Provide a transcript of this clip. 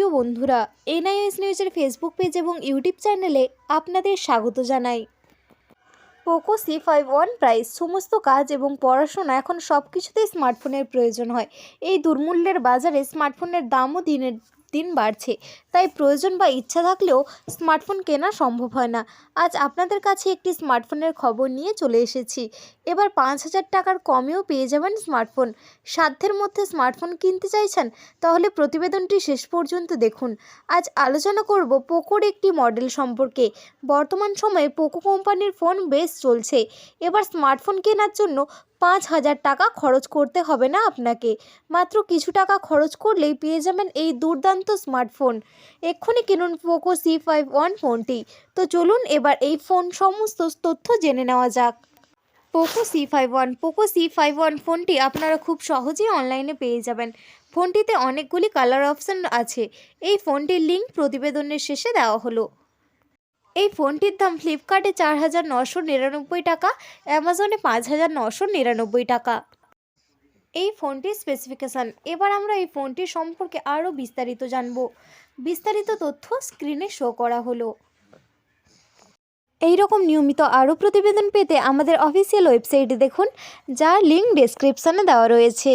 প্রিয় বন্ধুরা, এনআইএস নিউজের ফেসবুক পেজ এবং ইউটিউব চ্যানেলে আপনাদের স্বাগত জানাই। পোকো C51 প্রাইস সমস্ত কাজ এবং পড়াশোনা এখন সব কিছুতেই স্মার্টফোনের প্রয়োজন হয়। এই দুর্মূল্যের বাজারে স্মার্টফোনের দামও দিনের দিন বাড়ছে, তাই প্রয়োজন বা ইচ্ছা থাকলেও স্মার্টফোন কেনা সম্ভব হয় না। আজ আপনাদের কাছে একটি স্মার্টফোনের খবর নিয়ে চলে এসেছি। এবার 5,000 টাকার কমেও পেয়ে যাবেন স্মার্টফোন। সাধ্যের মধ্যে স্মার্টফোন কিনতে চাইছেন? তাহলে প্রতিবেদনটি শেষ পর্যন্ত দেখুন। আজ আলোচনা করব পোকোর একটি মডেল সম্পর্কে। বর্তমান সময়ে পোকো কোম্পানির ফোন বেশ চলছে। এবার স্মার্টফোন কেনার জন্য 5,000 টাকা খরচ করতে হবে না আপনাকে। মাত্র কিছু টাকা খরচ করলেই পেয়ে যাবেন এই দুর্দান্ত স্মার্টফোন। এক্ষুনি কিনুন পোকো C51 ফোনটি। তো চলুন এবার এই ফোন সমস্ত তথ্য জেনে নেওয়া যাক। পোকো C51 ফোনটি আপনারা খুব সহজেই অনলাইনে পেয়ে যাবেন। ফোনটিতে অনেকগুলি কালার অপশান আছে। এই ফোনটির লিঙ্ক প্রতিবেদনের শেষে দেওয়া হলো। এই ফোনটির দাম ফ্লিপকার্টে 4,999 টাকা, অ্যামাজনে 5,999 টাকা। এই ফোনটির স্পেসিফিকেশান। এবার আমরা এই ফোনটির সম্পর্কে আরও বিস্তারিত জানব। বিস্তারিত তথ্য স্ক্রিনে শো করা হলো। এই রকম নিয়মিত আরও প্রতিবেদন পেতে আমাদের অফিসিয়াল ওয়েবসাইটে দেখুন, যার লিঙ্ক ডেসক্রিপশানে দেওয়া রয়েছে।